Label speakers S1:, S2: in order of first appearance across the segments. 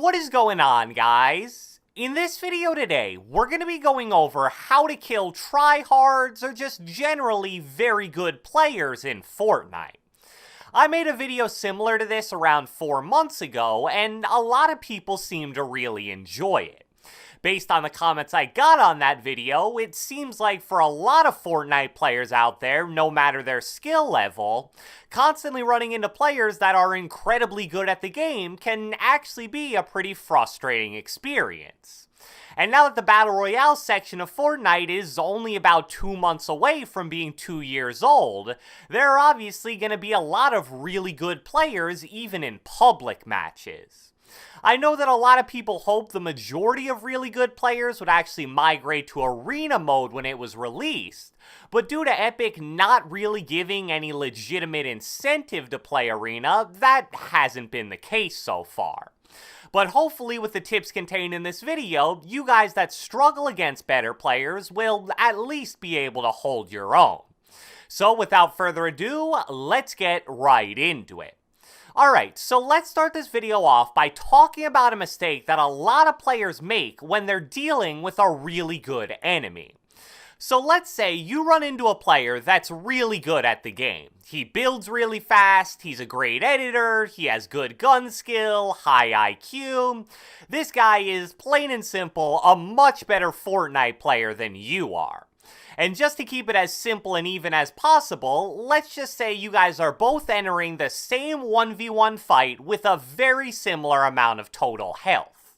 S1: What is going on, guys? In this video today, we're going to be going over how to kill tryhards or just generally very good players in Fortnite. I made a video similar to this around 4 months ago, and a lot of people seem to really enjoy it. Based on the comments I got on that video, it seems like for a lot of Fortnite players out there, no matter their skill level, constantly running into players that are incredibly good at the game can actually be a pretty frustrating experience. And now that the Battle Royale section of Fortnite is only about 2 months away from being 2 years old, there are obviously going to be a lot of really good players even in public matches. I know that a lot of people hope the majority of really good players would actually migrate to Arena mode when it was released, but due to Epic not really giving any legitimate incentive to play Arena, that hasn't been the case so far. But hopefully with the tips contained in this video, you guys that struggle against better players will at least be able to hold your own. So without further ado, let's get right into it. Alright, so let's start this video off by talking about a mistake that a lot of players make when they're dealing with a really good enemy. So let's say you run into a player that's really good at the game. He builds really fast, he's a great editor, he has good gun skill, high IQ. This guy is, plain and simple, a much better Fortnite player than you are. And just to keep it as simple and even as possible, let's just say you guys are both entering the same 1v1 fight with a very similar amount of total health.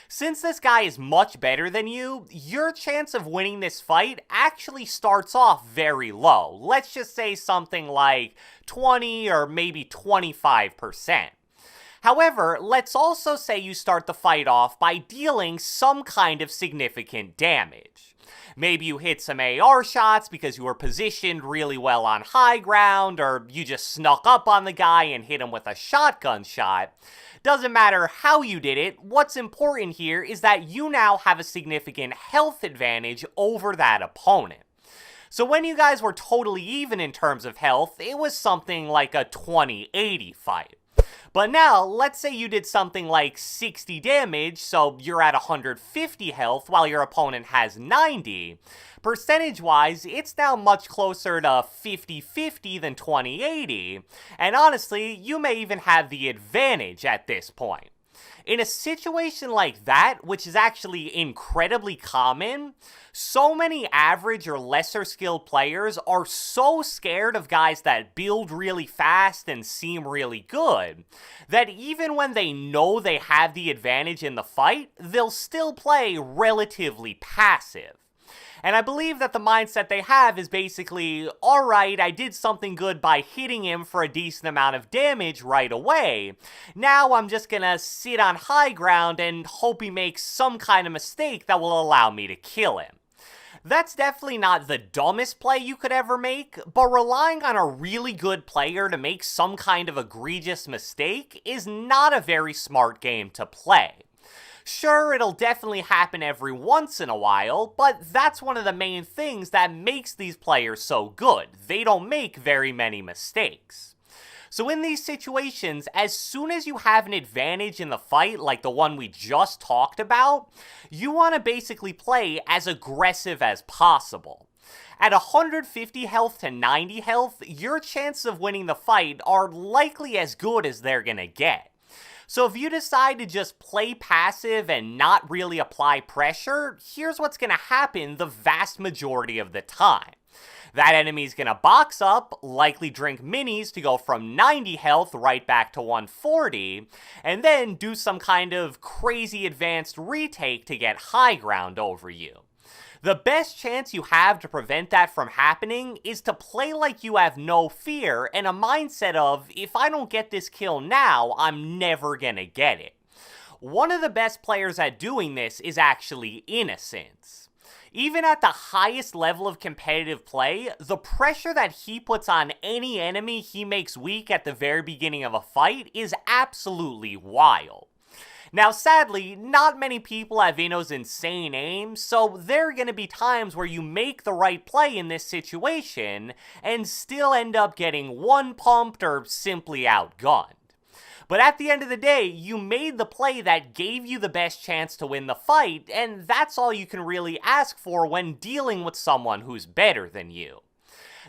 S1: Since this guy is much better than you, your chance of winning this fight actually starts off very low. Let's just say something like 20 or maybe 25%. However, let's also say you start the fight off by dealing some kind of significant damage. Maybe you hit some AR shots because you were positioned really well on high ground, or you just snuck up on the guy and hit him with a shotgun shot. Doesn't matter how you did it, what's important here is that you now have a significant health advantage over that opponent. So when you guys were totally even in terms of health, it was something like a 20-80 fight. But now, let's say you did something like 60 damage, so you're at 150 health while your opponent has 90. Percentage-wise, it's now much closer to 50-50 than 20-80, and honestly, you may even have the advantage at this point. In a situation like that, which is actually incredibly common, so many average or lesser skilled players are so scared of guys that build really fast and seem really good, that even when they know they have the advantage in the fight, they'll still play relatively passive. And I believe that the mindset they have is basically, alright, I did something good by hitting him for a decent amount of damage right away. Now I'm just gonna sit on high ground and hope he makes some kind of mistake that will allow me to kill him. That's definitely not the dumbest play you could ever make, but relying on a really good player to make some kind of egregious mistake is not a very smart game to play. Sure, it'll definitely happen every once in a while, but that's one of the main things that makes these players so good. They don't make very many mistakes. So in these situations, as soon as you have an advantage in the fight, like the one we just talked about, you want to basically play as aggressive as possible. At 150 health to 90 health, your chances of winning the fight are likely as good as they're gonna get. So if you decide to just play passive and not really apply pressure, here's what's going to happen the vast majority of the time. That enemy's going to box up, likely drink minis to go from 90 health right back to 140, and then do some kind of crazy advanced retake to get high ground over you. The best chance you have to prevent that from happening is to play like you have no fear and a mindset of, if I don't get this kill now, I'm never gonna get it. One of the best players at doing this is actually Innocence. Even at the highest level of competitive play, the pressure that he puts on any enemy he makes weak at the very beginning of a fight is absolutely wild. Now sadly, not many people have Inno's insane aim, so there are going to be times where you make the right play in this situation and still end up getting one-pumped or simply outgunned. But at the end of the day, you made the play that gave you the best chance to win the fight, and that's all you can really ask for when dealing with someone who's better than you.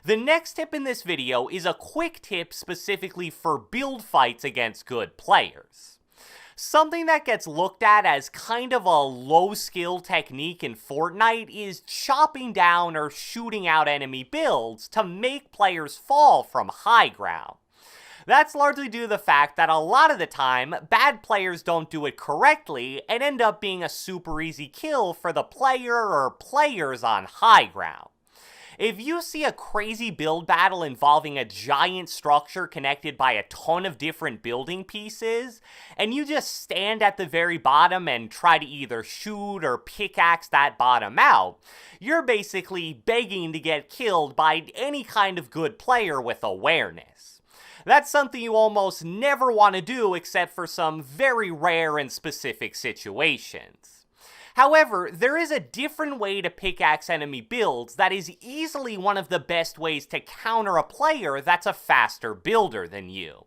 S1: The next tip in this video is a quick tip specifically for build fights against good players. Something that gets looked at as kind of a low skill technique in Fortnite is chopping down or shooting out enemy builds to make players fall from high ground. That's largely due to the fact that a lot of the time, bad players don't do it correctly and end up being a super easy kill for the player or players on high ground. If you see a crazy build battle involving a giant structure connected by a ton of different building pieces, and you just stand at the very bottom and try to either shoot or pickaxe that bottom out, you're basically begging to get killed by any kind of good player with awareness. That's something you almost never want to do except for some very rare and specific situations. However, there is a different way to pickaxe enemy builds that is easily one of the best ways to counter a player that's a faster builder than you.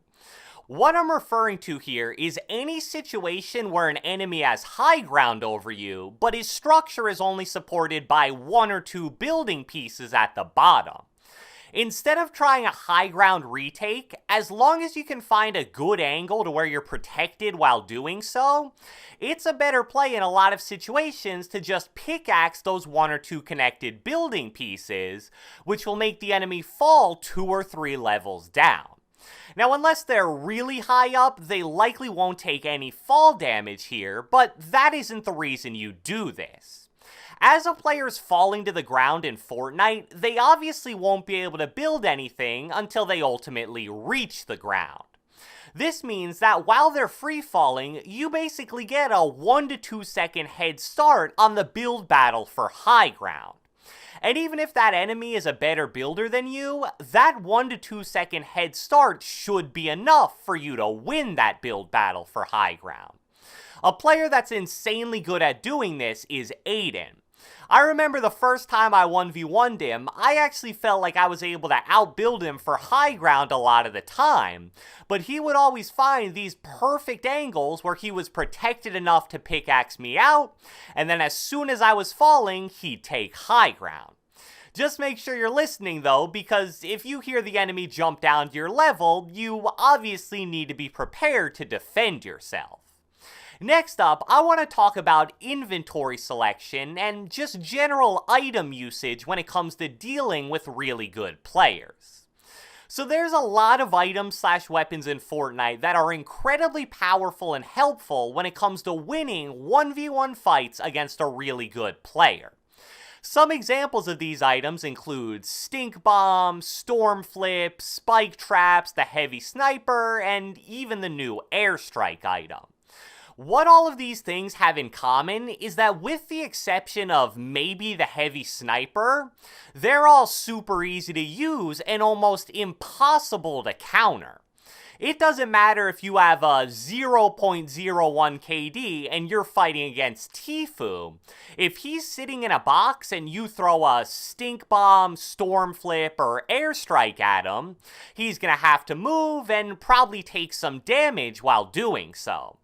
S1: What I'm referring to here is any situation where an enemy has high ground over you, but his structure is only supported by one or two building pieces at the bottom. Instead of trying a high ground retake, as long as you can find a good angle to where you're protected while doing so, it's a better play in a lot of situations to just pickaxe those one or two connected building pieces, which will make the enemy fall 2 or 3 levels down. Now, unless they're really high up, they likely won't take any fall damage here, but that isn't the reason you do this. As a player's falling to the ground in Fortnite, they obviously won't be able to build anything until they ultimately reach the ground. This means that while they're free falling, you basically get a 1 to 2 second head start on the build battle for high ground. And even if that enemy is a better builder than you, that 1 to 2 second head start should be enough for you to win that build battle for high ground. A player that's insanely good at doing this is Aiden. I remember the first time I 1v1'd him, I actually felt like I was able to outbuild him for high ground a lot of the time, but he would always find these perfect angles where he was protected enough to pickaxe me out, and then as soon as I was falling, he'd take high ground. Just make sure you're listening though, because if you hear the enemy jump down to your level, you obviously need to be prepared to defend yourself. Next up, I want to talk about inventory selection and just general item usage when it comes to dealing with really good players. So there's a lot of items / weapons in Fortnite that are incredibly powerful and helpful when it comes to winning 1v1 fights against a really good player. Some examples of these items include Stink Bomb, Storm Flip, Spike Traps, the Heavy Sniper, and even the new Airstrike item. What all of these things have in common is that with the exception of maybe the Heavy Sniper, they're all super easy to use and almost impossible to counter. It doesn't matter if you have a 0.01 KD and you're fighting against Tfue. If he's sitting in a box and you throw a Stink Bomb, Storm Flip, or Airstrike at him, he's gonna have to move and probably take some damage while doing so.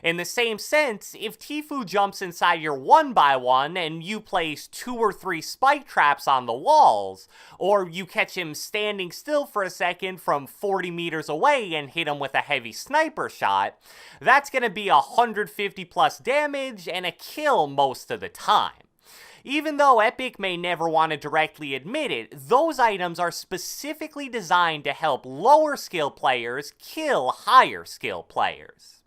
S1: In the same sense, if Tfue jumps inside your 1x1 and you place 2 or 3 spike traps on the walls, or you catch him standing still for a second from 40 meters away and hit him with a heavy sniper shot, that's going to be 150 plus damage and a kill most of the time. Even though Epic may never want to directly admit it, those items are specifically designed to help lower skill players kill higher skill players.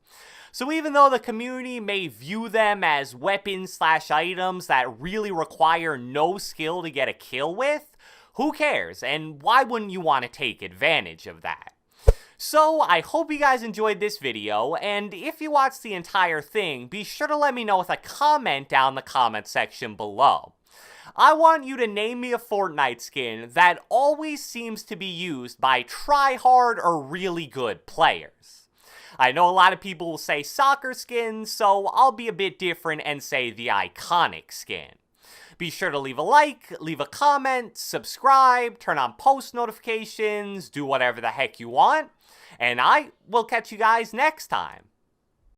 S1: So even though the community may view them as weapons / items that really require no skill to get a kill with, who cares, and why wouldn't you want to take advantage of that? So I hope you guys enjoyed this video, and if you watched the entire thing, be sure to let me know with a comment down in the comment section below. I want you to name me a Fortnite skin that always seems to be used by tryhard or really good players. I know a lot of people will say soccer skins, so I'll be a bit different and say the iconic skin. Be sure to leave a like, leave a comment, subscribe, turn on post notifications, do whatever the heck you want. And I will catch you guys next time.